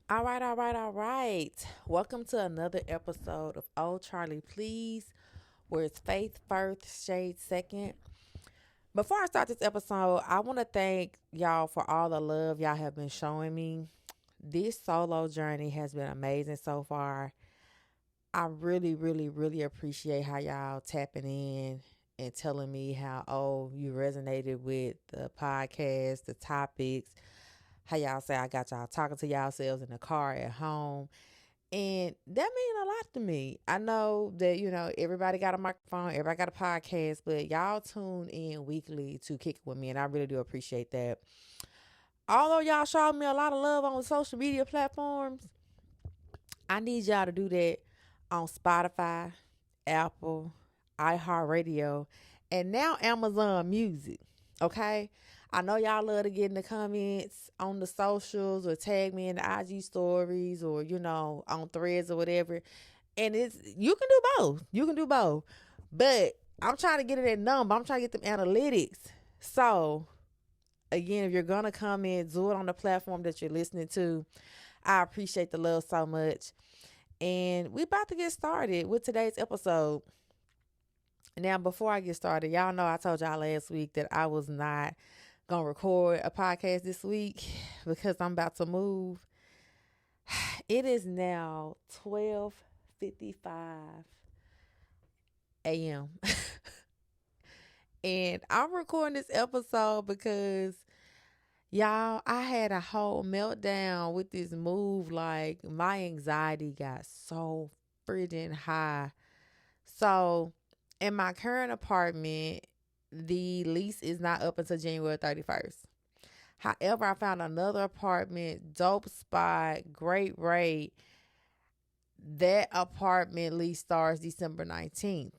All right. Welcome to another episode of Oh Charlie Please, where it's faith first, shade second. Before I start this episode, I want to thank y'all for all the love y'all have been showing me. This solo journey has been amazing so far. I really appreciate how y'all tapping in and telling me how, you resonated with the podcast, the topics, how y'all say I got y'all talking to yourselves in the car at home. And that means a lot to me. I know that, everybody got a microphone, everybody got a podcast, but y'all tune in weekly to kick it with me. And I really do appreciate that. Although y'all showed me a lot of love on social media platforms, I need y'all to do that on Spotify, Apple, iHeartRadio, and now Amazon Music. Okay? I know y'all love to get in the comments on the socials or tag me in the IG stories or, on threads or whatever. And you can do both. You can do both. But I'm trying to get it at number. I'm trying to get them analytics. So again, if you're gonna come in, do it on the platform that you're listening to. I appreciate the love so much. And we about to get started with today's episode. Now, before I get started, y'all know I told y'all last week that I was not gonna record a podcast this week because I'm about to move. It is now 12:55 a.m. and I'm recording this episode because y'all, I had a whole meltdown with this move. Like, my anxiety got so freaking high. So, in my current apartment, the lease is not up until January 31st. However, I found another apartment, dope spot, great rate. That apartment lease starts December 19th.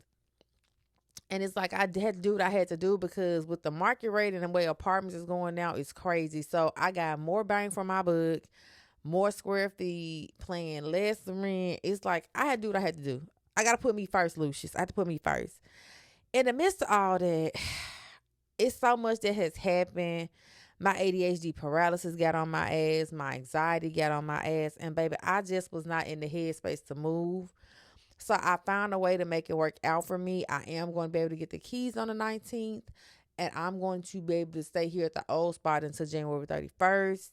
And it's like I had to do what I had to do because with the market rate and the way apartments is going now, it's crazy. So I got more bang for my buck, more square feet, paying less rent. It's like I had to do what I had to do. I got to put me first, Lucius. I had to put me first. In the midst of all that, it's so much that has happened. My ADHD paralysis got on my ass. My anxiety got on my ass. And baby, I just was not in the headspace to move. So I found a way to make it work out for me. I am going to be able to get the keys on the 19th. And I'm going to be able to stay here at the old spot until January 31st.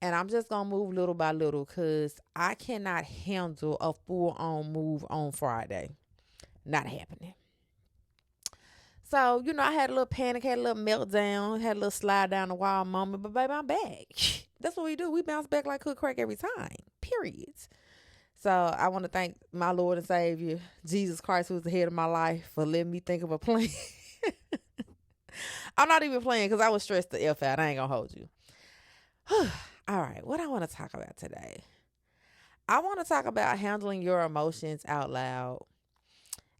And I'm just going to move little by little because I cannot handle a full-on move on Friday. Not happening. So, I had a little panic, had a little meltdown, had a little slide down the wall moment, but baby, I'm back. That's what we do. We bounce back like cook crack every time, period. So I want to thank my Lord and Savior, Jesus Christ, who's the head of my life, for letting me think of a plan. I'm not even playing because I was stressed the F out. I ain't going to hold you. All right, what I want to talk about today. I want to talk about handling your emotions out loud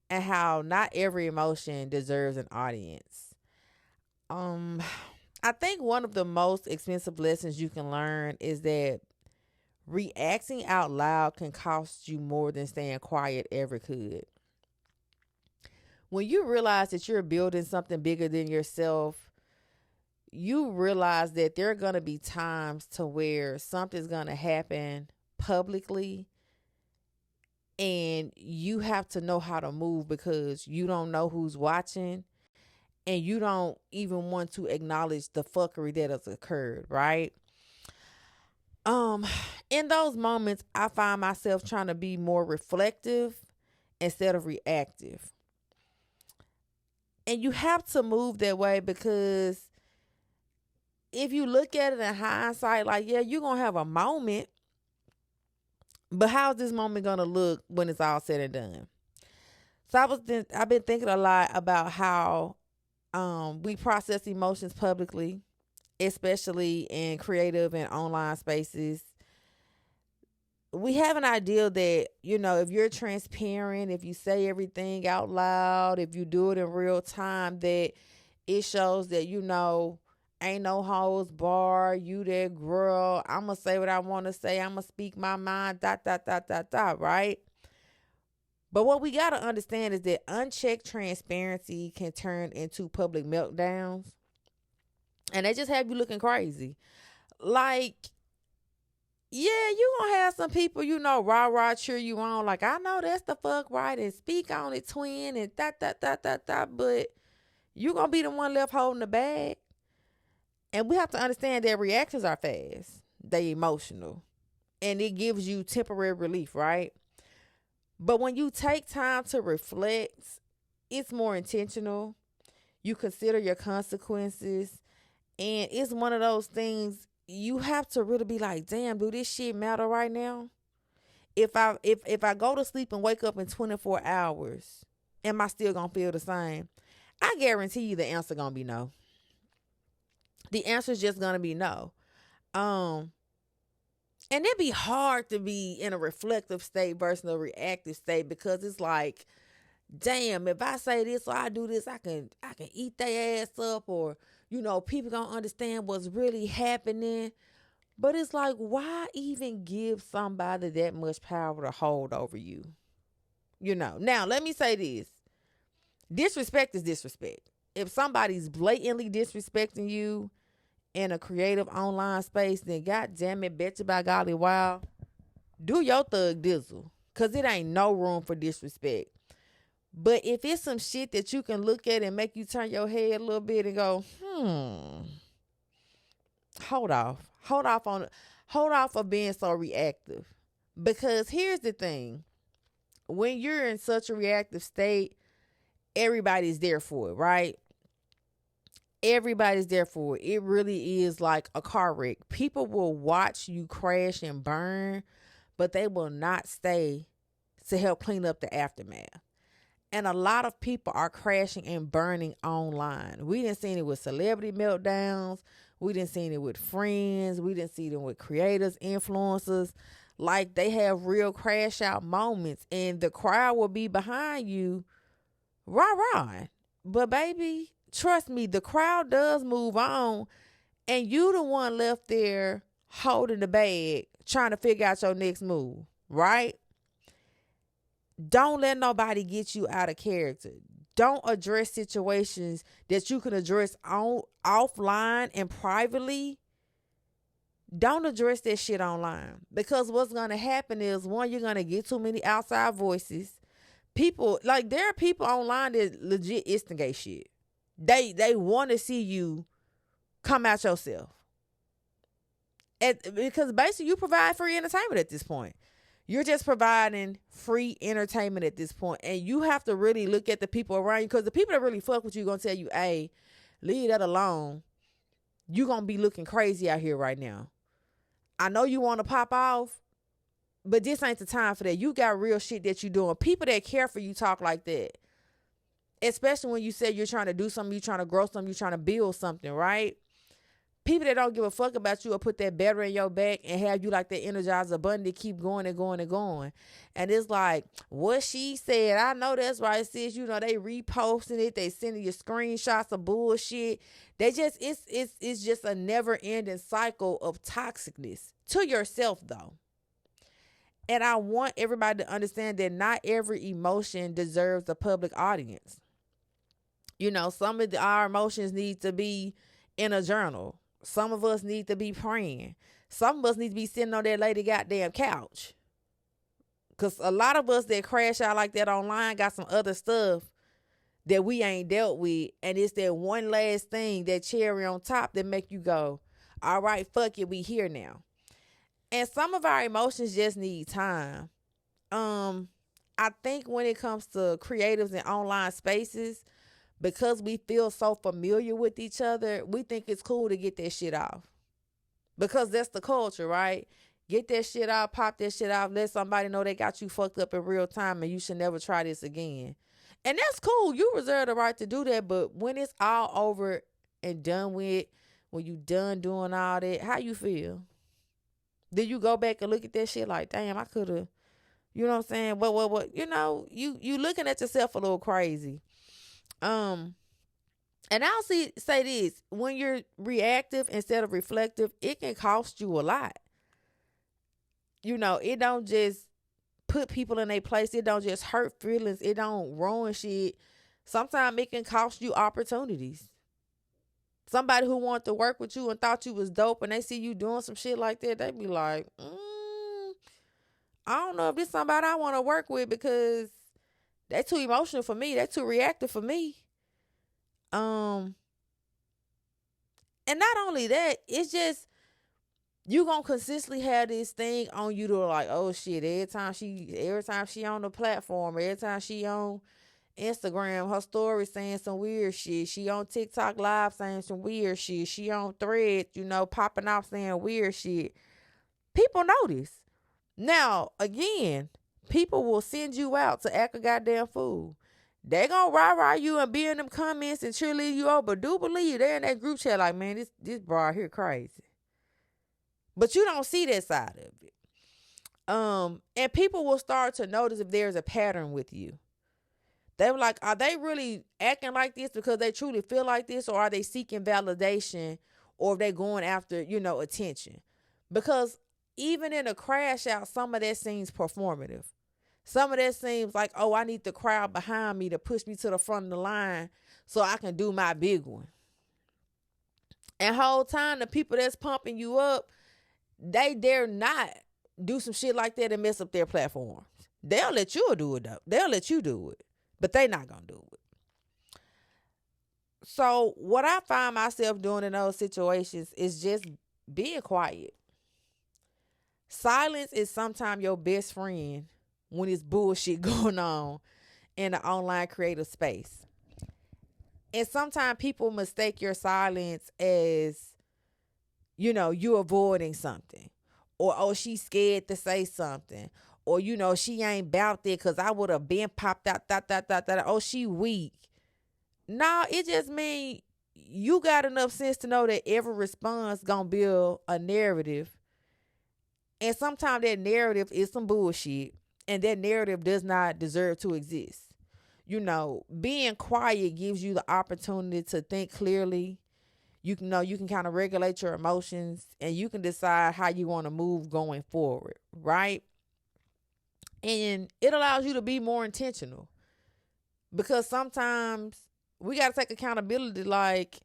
and how not every emotion deserves an audience. Um, I think one of the most expensive lessons you can learn is that reacting out loud can cost you more than staying quiet ever could. When you realize that you're building something bigger than yourself, you realize that there are going to be times to where something's going to happen publicly and you have to know how to move because you don't know who's watching and you don't even want to acknowledge the fuckery that has occurred, right? Um, in those moments, I find myself trying to be more reflective instead of reactive. And you have to move that way because if you look at it in hindsight, like, yeah, you're going to have a moment, but how's this moment going to look when it's all said and done? So I've been thinking a lot about how we process emotions publicly, especially in creative and online spaces. We have an idea that, if you're transparent, if you say everything out loud, if you do it in real time, that it shows that, ain't no holds bar, you that girl, I'm going to say what I want to say, I'm going to speak my mind, right? But what we got to understand is that unchecked transparency can turn into public meltdowns. And they just have you looking crazy. Like, yeah, you gonna have some people, rah cheer you on, like, I know that's the fuck right, and speak on it, twin, and that, but you gonna be the one left holding the bag. And we have to understand that reactions are fast. They emotional. And it gives you temporary relief, right? But when you take time to reflect, it's more intentional. You consider your consequences. And it's one of those things you have to really be like, damn, do this shit matter right now? If I go to sleep and wake up in 24 hours, am I still gonna feel the same? I guarantee you the answer gonna be no. The answer is just gonna be no. And it'd be hard to be in a reflective state versus a reactive state, because it's like, damn, if I say this or I do this, I can eat their ass up, or people gonna understand what's really happening. But it's like, why even give somebody that much power to hold over you? Now let me say this. Disrespect is disrespect. If somebody's blatantly disrespecting you in a creative online space, then god damn it, bet you by golly, wow, do your thug dizzle. Cause it ain't no room for disrespect. But if it's some shit that you can look at and make you turn your head a little bit and go, hold off of being so reactive. Because here's the thing. When you're in such a reactive state, everybody's there for it, right? Everybody's there for it. It really is like a car wreck. People will watch you crash and burn, but they will not stay to help clean up the aftermath. And a lot of people are crashing and burning online. We didn't see it with celebrity meltdowns. We didn't see it with friends. We didn't see them with creators, influencers. Like, they have real crash out moments, and the crowd will be behind you, rah. But baby, trust me, the crowd does move on, and you the one left there holding the bag, trying to figure out your next move, right? Don't let nobody get you out of character. Don't address situations that you can address offline and privately. Don't address that shit online, because what's going to happen is, one, you're going to get too many outside voices. People, like, there are people online that legit instigate shit. They want to see you come out yourself. Because basically you provide free entertainment at this point. You're just providing free entertainment at this point. And you have to really look at the people around you, because the people that really fuck with you going to tell you, hey, leave that alone. You're going to be looking crazy out here right now. I know you want to pop off, but this ain't the time for that. You got real shit that you doing. People that care for you talk like that. Especially when you say you're trying to do something, you're trying to grow something, you're trying to build something, right? People that don't give a fuck about you will put that battery in your back and have you like that Energizer button to keep going and going and going. And it's like, what she said, I know that's right, sis. They reposting it. They sending you screenshots of bullshit. It's just a never ending cycle of toxicness to yourself, though. And I want everybody to understand that not every emotion deserves a public audience. Some of our emotions need to be in a journal. Some of us need to be praying. Some of us need to be sitting on that lady goddamn couch. Because a lot of us that crash out like that online got some other stuff that we ain't dealt with. And it's that one last thing, that cherry on top, that make you go, all right, fuck it, we here now. And some of our emotions just need time. I think when it comes to creatives in online spaces, because we feel so familiar with each other, we think it's cool to get that shit off. Because that's the culture, right? Get that shit off, pop that shit off, let somebody know they got you fucked up in real time and you should never try this again. And that's cool. You reserve the right to do that. But when it's all over and done with, when you done doing all that, how you feel? Then you go back and look at that shit like, damn, I could have, you know what I'm saying? What? You looking at yourself a little crazy. And I'll say this, when you're reactive instead of reflective, it can cost you a lot. It don't just put people in their place. It don't just hurt feelings. It don't ruin shit. Sometimes it can cost you opportunities. Somebody who wanted to work with you and thought you was dope and they see you doing some shit like that, they be like, I don't know if this somebody I want to work with because they too emotional for me. They too reactive for me. Um, and not only that, it's just you gonna consistently have this thing on you to like, oh shit, every time she on the platform, every time she on Instagram, her story saying some weird shit. She on TikTok live saying some weird shit. She on Threads, popping off saying weird shit. People notice. Now, again, people will send you out to act a goddamn fool. They gonna rah-rah you and be in them comments and cheerlead you over. But do believe they're in that group chat like, man, this bra here crazy. But you don't see that side of it. And people will start to notice if there's a pattern with you. They were like, are they really acting like this because they truly feel like this, or are they seeking validation, or are they going after, attention? Because even in a crash out, some of that seems performative. Some of that seems like, oh, I need the crowd behind me to push me to the front of the line so I can do my big one. And whole time, the people that's pumping you up, they dare not do some shit like that and mess up their platforms. They'll let you do it, though. They'll let you do it. But they not going to do it. So what I find myself doing in those situations is just being quiet. Silence is sometimes your best friend when it's bullshit going on in the online creative space. And sometimes people mistake your silence as, you avoiding something. Or, oh, she's scared to say something. Or, she ain't about that because I would have been popped out, oh, she weak. No, it just means you got enough sense to know that every response gonna build a narrative. And sometimes that narrative is some bullshit. And that narrative does not deserve to exist. Being quiet gives you the opportunity to think clearly. You can kind of regulate your emotions, and you can decide how you want to move going forward, right? And it allows you to be more intentional, because sometimes we got to take accountability. Like,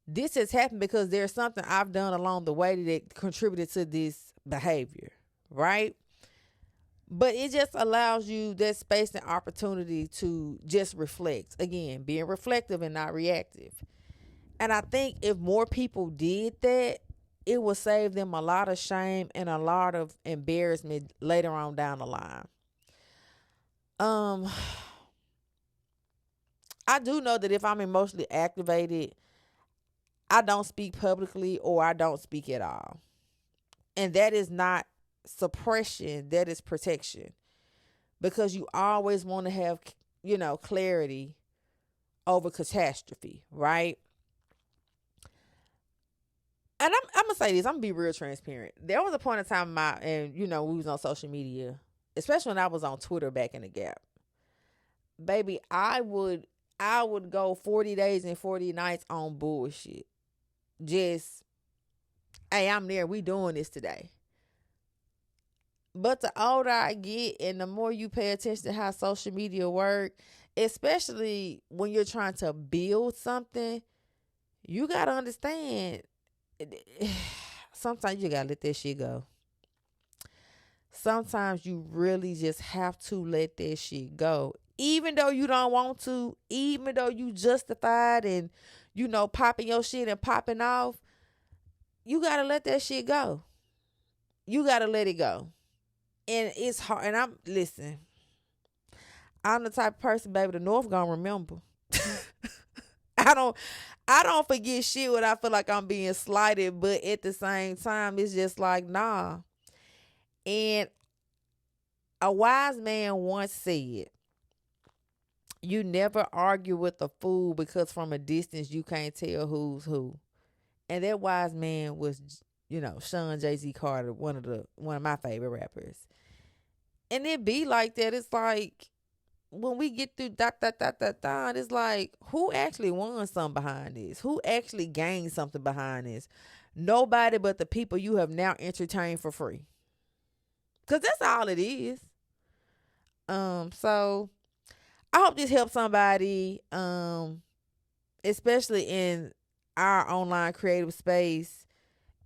this has happened because there's something I've done along the way that contributed to this behavior, right? But it just allows you that space and opportunity to just reflect. Again, being reflective and not reactive. And I think if more people did that, it would save them a lot of shame and a lot of embarrassment later on down the line. I do know that if I'm emotionally activated, I don't speak publicly, or I don't speak at all. And that is not suppression, that is protection. Because you always want to have, clarity over catastrophe, right? And I'm going to say this, I'm going to be real transparent. There was a point in time we was on social media, especially when I was on Twitter back in the gap. Baby, I would go 40 days and 40 nights on bullshit. Just, hey, I'm there. We doing this today. But the older I get and the more you pay attention to how social media work, especially when you're trying to build something, you got to understand, sometimes you got to let that shit go. Sometimes you really just have to let that shit go. Even though you don't want to, even though you justified and, popping your shit and popping off, you got to let that shit go. You got to let it go. And it's hard. And I'm the type of person, baby, the North gonna remember. I don't forget shit when I feel like I'm being slighted, but at the same time, it's just like, nah. And a wise man once said, you never argue with a fool because from a distance you can't tell who's who. And that wise man was, Sean Jay-Z Carter, one of my favorite rappers. And it be like that. It's like when we get through it's like, who actually won something behind this? Who actually gained something behind this? Nobody but the people you have now entertained for free. Because that's all it is. So I hope this helps somebody, especially in our online creative space,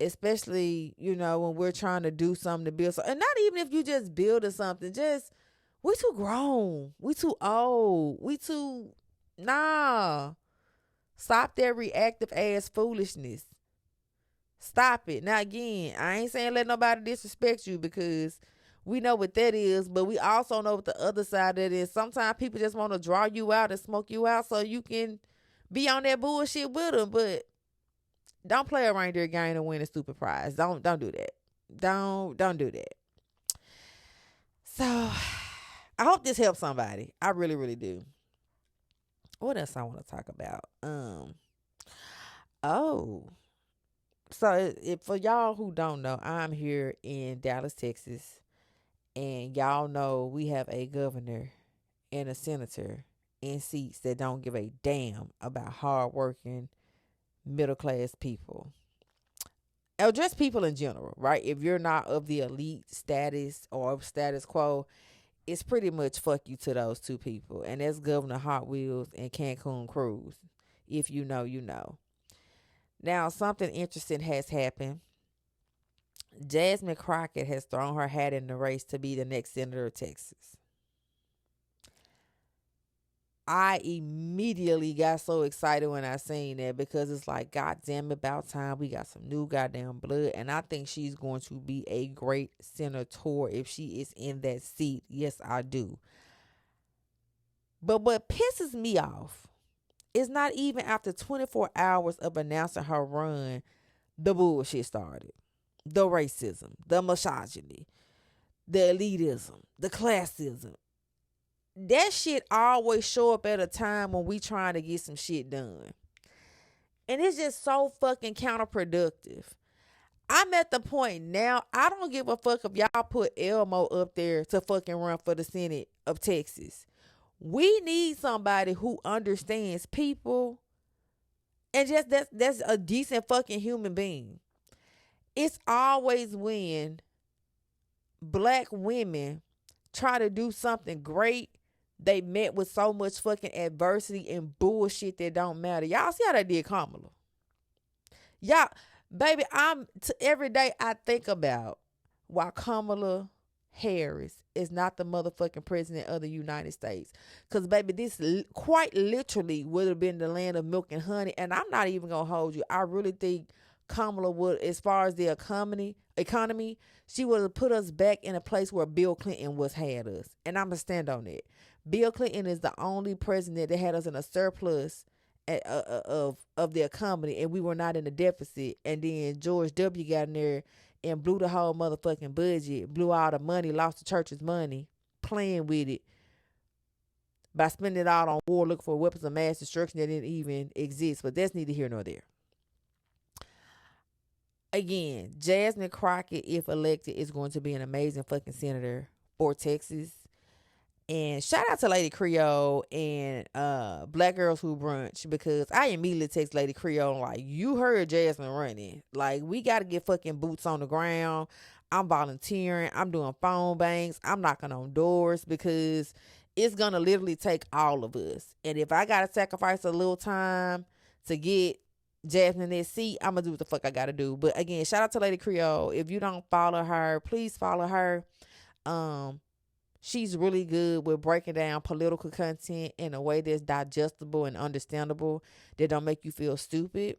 especially, when we're trying to do something to build something. And not even if you just building something, just we too grown. We too old. We too nah. Stop that reactive ass foolishness. Stop it. Now again, I ain't saying let nobody disrespect you because we know what that is, but we also know what the other side of it is. Sometimes people just want to draw you out and smoke you out so you can be on that bullshit with them. But don't play a reindeer game to win a stupid prize. Don't do that. Don't do that. So I hope this helps somebody. I really, really do. What else I want to talk about? So for y'all who don't know, I'm here in Dallas, Texas, and y'all know we have a governor and a senator in seats that don't give a damn about hardworking middle class people. Or just people in general, right? If you're not of the elite status or of status quo, it's pretty much fuck you to those two people. And that's Governor Hot Wheels and Cancun Cruz. If you know, you know. Now, something interesting has happened. Jasmine Crockett has thrown her hat in the race to be the next senator of Texas. I immediately got so excited when I seen that because it's like, God damn it, about time we got some new goddamn blood. And I think she's going to be a great senator if she is in that seat. Yes, I do. But what pisses me off is not even after 24 hours of announcing her run, the bullshit started. The racism, the misogyny, the elitism, the classism. That shit always show up at a time when we trying to get some shit done. And it's just so fucking counterproductive. I'm at the point now, I don't give a fuck if y'all put Elmo up there to fucking run for the Senate of Texas. We need somebody who understands people and just that's a decent fucking human being. It's always when black women try to do something great, they met with so much fucking adversity and bullshit that don't matter. Y'all see how they did Kamala? Y'all, baby, every day I think about why Kamala Harris is not the motherfucking president of the United States. Because, baby, this quite literally would have been the land of milk and honey. And I'm not even going to hold you. I really think Kamala would, as far as the economy, she would have put us back in a place where Bill Clinton had us. And I'm going to stand on it. Bill Clinton is the only president that had us in a surplus of the economy, and we were not in a deficit. And then George W. got in there and blew the whole motherfucking budget, blew all the money, lost the church's money, playing with it by spending it all on war, looking for weapons of mass destruction that didn't even exist. But that's neither here nor there. Again, Jasmine Crockett, if elected, is going to be an amazing fucking senator for Texas. And shout out to Lady Creole and Black Girls Who Brunch, because I immediately text Lady Creole like, you heard Jasmine running. Like, we got to get fucking boots on the ground. I'm volunteering. I'm doing phone banks. I'm knocking on doors because it's going to literally take all of us. And if I got to sacrifice a little time to get Jasmine in that seat, I'm going to do what the fuck I got to do. But again, shout out to Lady Creole. If you don't follow her, please follow her. She's really good with breaking down political content in a way that's digestible and understandable, that don't make you feel stupid.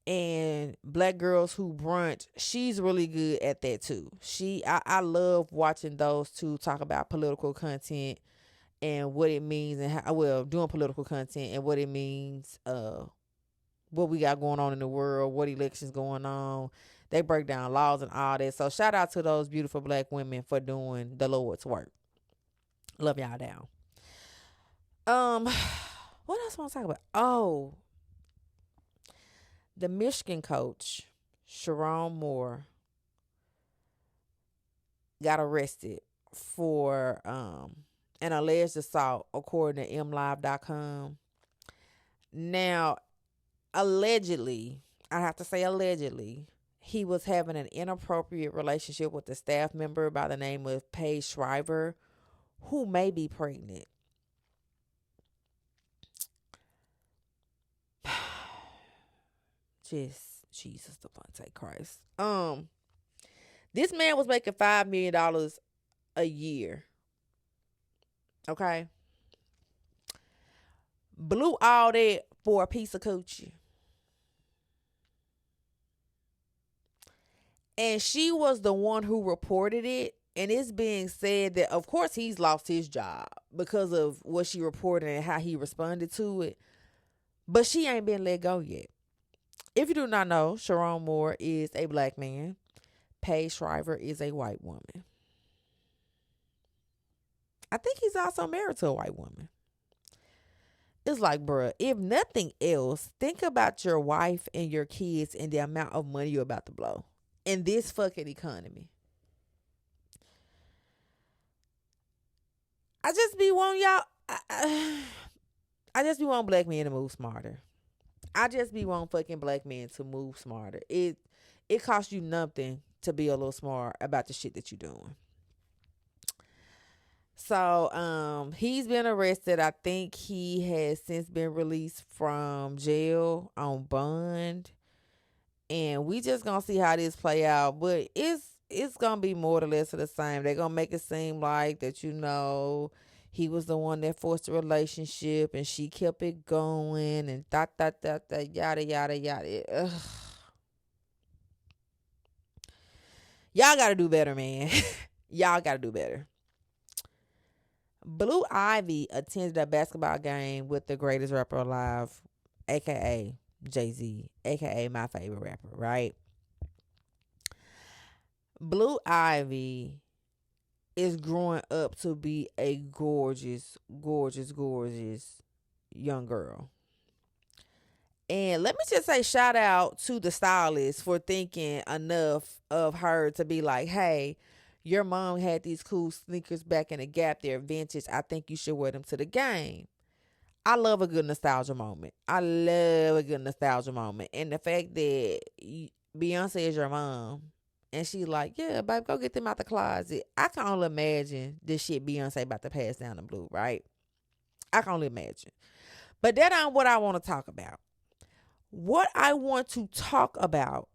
And Black Girls Who Brunch, she's really good at that too. I love watching those two talk about political content and what it means, and doing political content and what it means, what we got going on in the world, what elections going on. They break down laws and all that. So shout out to those beautiful black women for doing the Lord's work. Love y'all down. What else I want to talk about? Oh, the Michigan coach, Sharon Moore, got arrested for an alleged assault, according to MLive.com. Now, allegedly, I have to say allegedly, he was having an inappropriate relationship with a staff member by the name of Paige Shriver, who may be pregnant. Just Jesus, Devontae Christ. This man was making $5 million a year. Okay. Blew all that for a piece of coochie. And she was the one who reported it. And it's being said that, of course, he's lost his job because of what she reported and how he responded to it. But she ain't been let go yet. If you do not know, Sharon Moore is a black man. Paige Shriver is a white woman. I think he's also married to a white woman. It's like, bruh, if nothing else, think about your wife and your kids and the amount of money you're about to blow in this fucking economy. I just be wanting y'all. I just be wanting black men to move smarter. I just be wanting fucking black men to move smarter. It costs you nothing to be a little smart about the shit that you're doing. So he's been arrested. I think he has since been released from jail on bond. And we just gonna see how this play out. But it's gonna be more or less of the same. They're gonna make it seem like that, he was the one that forced the relationship and she kept it going and yada yada yada. Ugh. Y'all gotta do better, man. Y'all gotta do better. Blue Ivy attended a basketball game with the greatest rapper alive, aka Jay-Z, aka my favorite rapper, right? Blue Ivy is growing up to be a gorgeous, gorgeous, gorgeous young girl. And let me just say shout out to the stylist for thinking enough of her to be like, hey, your mom had these cool sneakers back in the Gap. They're vintage. I think you should wear them to the game. I love a good nostalgia moment. And the fact that Beyonce is your mom and she's like, yeah, babe, go get them out the closet. I can only imagine this shit Beyonce about to pass down the blue, right? I can only imagine. But that ain't what I want to talk about. What I want to talk about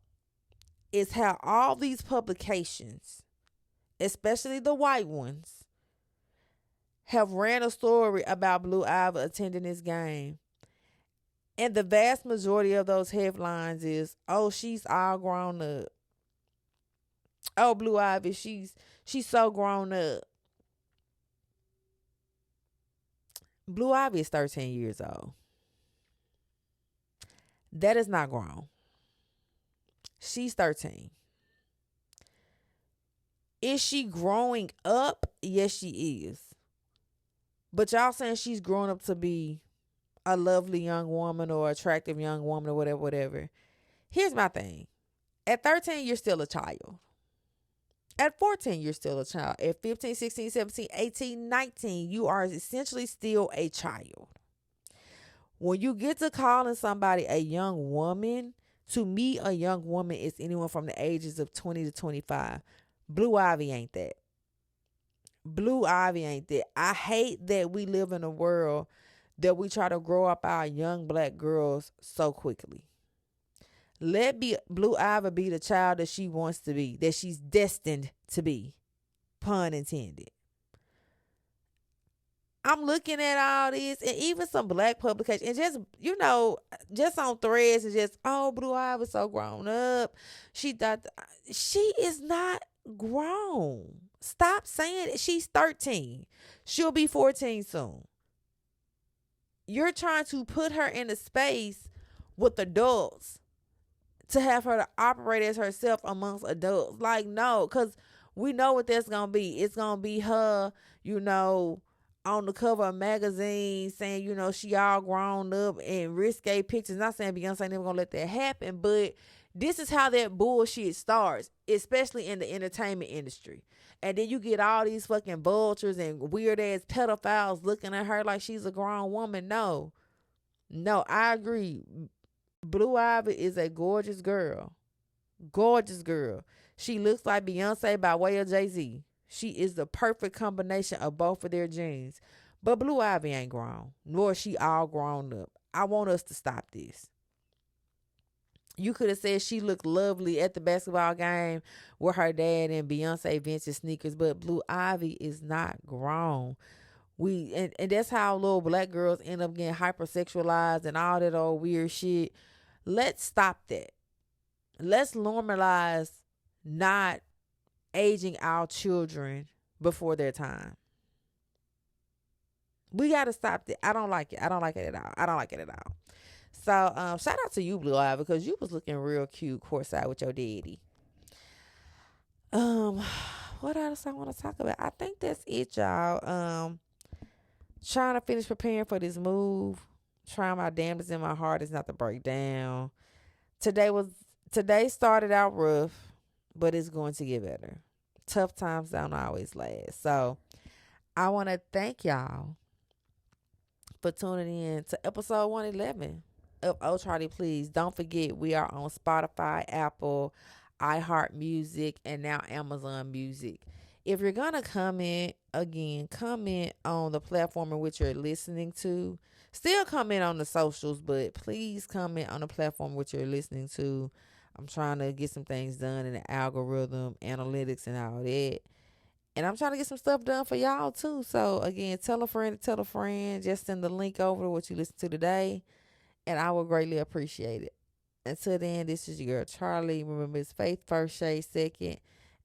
is how all these publications, especially the white ones, have ran a story about Blue Ivy attending this game. And the vast majority of those headlines is, oh, she's all grown up. Oh, Blue Ivy, she's so grown up. Blue Ivy is 13 years old. That is not grown. She's 13. Is she growing up? Yes, she is. But y'all saying she's growing up to be a lovely young woman or attractive young woman or whatever. Here's my thing. At 13, you're still a child. At 14, you're still a child. At 15, 16, 17, 18, 19, you are essentially still a child. When you get to calling somebody a young woman, to me, a young woman is anyone from the ages of 20 to 25. Blue Ivy ain't that. Blue Ivy ain't that. I hate that we live in a world that we try to grow up our young black girls so quickly. Let Blue Ivy be the child that she wants to be, that she's destined to be. Pun intended. I'm looking at all this and even some black publications and just on threads and just, oh, Blue Ivy so grown up. She is not grown. Stop saying it. She's 13. She'll be 14 soon. You're trying to put her in a space with adults to have her to operate as herself amongst adults. Like, no, because we know what that's going to be. It's going to be her, on the cover of a magazine saying, she all grown up and risque pictures. Not saying Beyonce never gonna let that happen, but this is how that bullshit starts, especially in the entertainment industry. And then you get all these fucking vultures and weird ass pedophiles looking at her like she's a grown woman. No, I agree. Blue Ivy is a gorgeous girl. Gorgeous girl. She looks like Beyonce by way of Jay-Z. She is the perfect combination of both of their genes. But Blue Ivy ain't grown, nor is she all grown up. I want us to stop this. You could have said she looked lovely at the basketball game with her dad and Beyonce vintage sneakers, but Blue Ivy is not grown. And that's how little black girls end up getting hypersexualized and all that old weird shit. Let's stop that. Let's normalize not aging our children before their time. We gotta stop that. I don't like it. I don't like it at all. I don't like it at all. So shout out to you, Blue Eye, because you was looking real cute courtside with your daddy. Um, what else I want to talk about? I think that's it, y'all. Trying to finish preparing for this move. Trying my damnedest in my heart is not to break down. Today started out rough, but it's going to get better. Tough times don't always last. So I want to thank y'all for tuning in to episode 111 of Oh Charlie Please. Don't forget we are on Spotify, Apple, iHeart Music, and now Amazon Music. If you're gonna comment again, comment on the platform in which you're listening to. Still comment on the socials, but please comment on the platform which you're listening to. I'm trying to get some things done in the algorithm, analytics, and all that. And I'm trying to get some stuff done for y'all too. So again, tell a friend to tell a friend. Just send the link over to what you listen to today, and I will greatly appreciate it. Until then, this is your girl Charlee. Remember, it's faith first, shade second,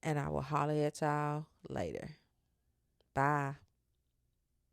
and I will holler at y'all later. Bye.